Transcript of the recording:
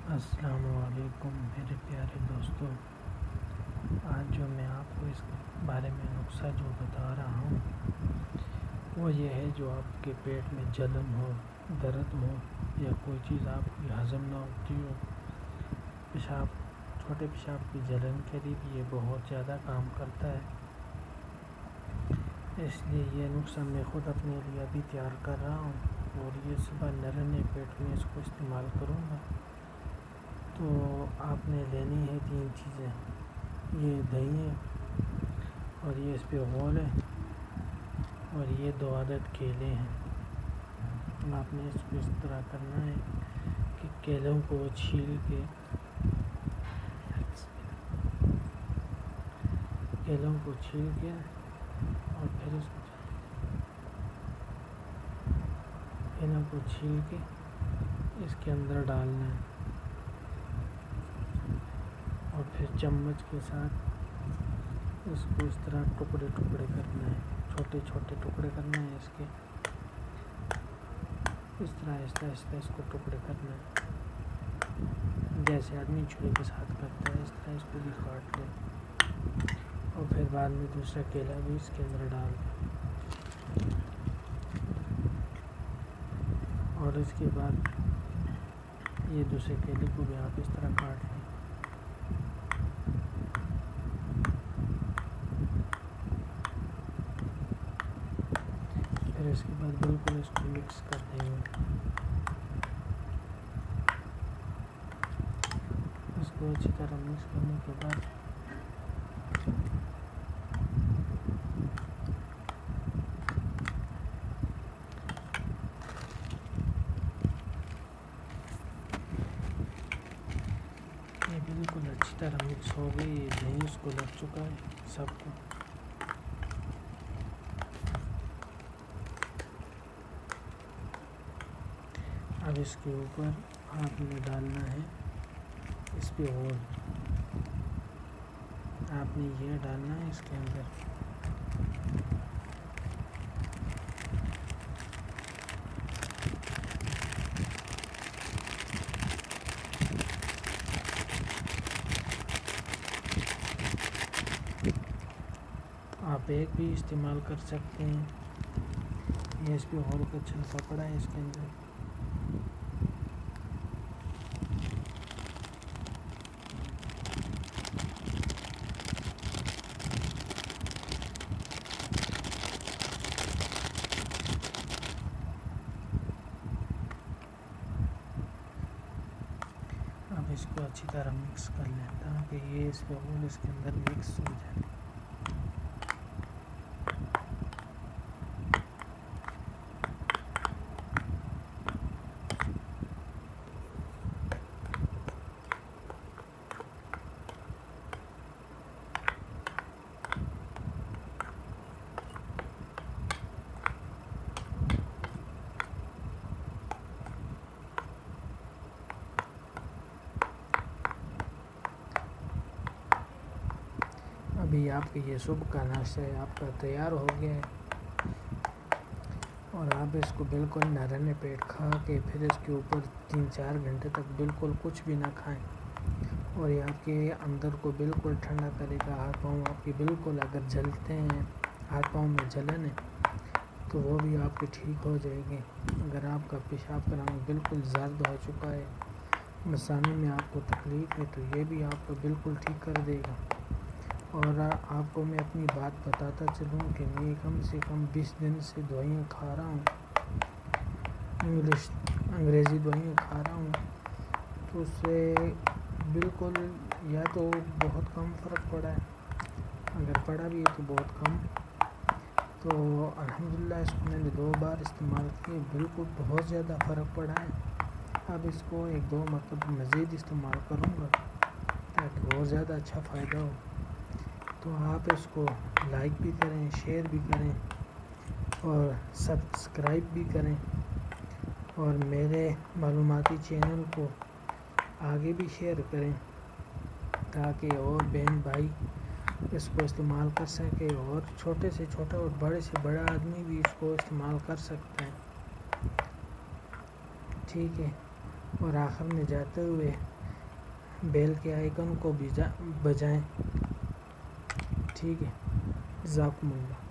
السلام علیکم میرے پیارے دوستوں، آج جو میں آپ کو اس بارے میں نسخہ جو بتا رہا ہوں وہ یہ ہے، جو آپ کے پیٹ میں جلن ہو، درد ہو یا کوئی چیز آپ کی ہضم نہ ہوتی ہو، چھوٹے پیشاب کی جلن کے لیے بھی یہ بہت زیادہ کام کرتا ہے۔ اس لیے یہ نسخہ میں خود اپنے لیے ابھی تیار کر رہا ہوں اور یہ صبح نرنے پیٹ میں اس کو استعمال کروں گا۔ تو آپ نے لینی ہے 3 چیزیں، یہ دہی ہے اور یہ اس پہ غول ہے اور یہ 2 عدد کیلے ہیں۔ آپ نے اس کو اس طرح کرنا ہے کہ کیلوں کو چھیل کے اور پھر کیلوں کو چھیل کے اس کے اندر ڈالنا ہے اور پھر چمچ کے ساتھ اس کو اس طرح ٹکڑے کرنا ہے، چھوٹے چھوٹے ٹکڑے کرنا ہے اس کے، اس طرح آہستہ آہستہ اس کو ٹکڑے کرنا ہے، جیسے آدمی چھری کے ساتھ کرتا ہے اس طرح اس کو بھی کاٹ لے اور پھر بعد میں دوسرا کیلا بھی اس کے اندر ڈال دیں اور اس کے بعد یہ دوسرے کیلے کو بھی آپ اس طرح کاٹ لیں۔ پھر اس کے بعد بالکل اس کو مکس کر دیں گے، اس کو اچھی طرح مکس کرنے کے بعد یہ بالکل اچھی طرح مکس ہو گئی، یہ دہی اس کو لگ چکا ہے سب کو۔ اب اس کے اوپر آپ نے ڈالنا ہے اس پہ غول، آپ نے یہ ڈالنا ہے اس کے اندر، آپ ایک بھی استعمال کر سکتے ہیں، یہ اس پہ غول کا چھلکا پڑا ہے اس کے اندر۔ اب اس کو اچھی طرح مکس کر لیں تاکہ یہ اس پہ غول اس کے اندر مکس ہو جائے۔ ابھی آپ کے یہ صبح کا ناشتہ ہے آپ کا تیار ہو گیا ہے، اور آپ اس کو بالکل نرنے پیٹ کھا کے پھر اس کے اوپر 3-4 گھنٹے تک بالکل کچھ بھی نہ کھائیں، اور یہ آپ کے اندر کو بالکل ٹھنڈا کرے گا۔ ہاتھ پاؤں آپ کے بالکل اگر جلتے ہیں، ہاتھ پاؤں میں جلن ہے تو وہ بھی آپ کے ٹھیک ہو جائے گی۔ اگر آپ کا پیشاب کا رنگ بالکل زرد ہو چکا ہے، مثانے میں آپ کو تکلیف ہے، تو یہ بھی آپ کو بالکل ٹھیک کر دے گا۔ اور آپ کو میں اپنی بات بتاتا چلوں کہ میں کم سے کم 20 دن سے دوائیاں کھا رہا ہوں، انگریزی دوائیاں کھا رہا ہوں، تو اس سے بالکل یا تو بہت کم فرق پڑا ہے، اگر پڑا بھی ہے تو بہت کم۔ تو الحمدللہ اس کو میں نے 2 بار استعمال کیے، بالکل بہت زیادہ فرق پڑا ہے۔ اب اس کو 1-2 مرتبہ مزید استعمال کروں گا تاکہ اور زیادہ اچھا فائدہ ہو۔ تو آپ اس کو لائک بھی کریں، شیئر بھی کریں اور سبسکرائب بھی کریں، اور میرے معلوماتی چینل کو آگے بھی شیئر کریں تاکہ اور بہن بھائی اس کو استعمال کر سکے، اور چھوٹے سے چھوٹا اور بڑے سے بڑا آدمی بھی اس کو استعمال کر سکتا ہے۔ ٹھیک ہے، اور آخر میں جاتے ہوئے بیل کے آئیکن کو بجائیں. ٹھیک ہے، جزاکم اللہ.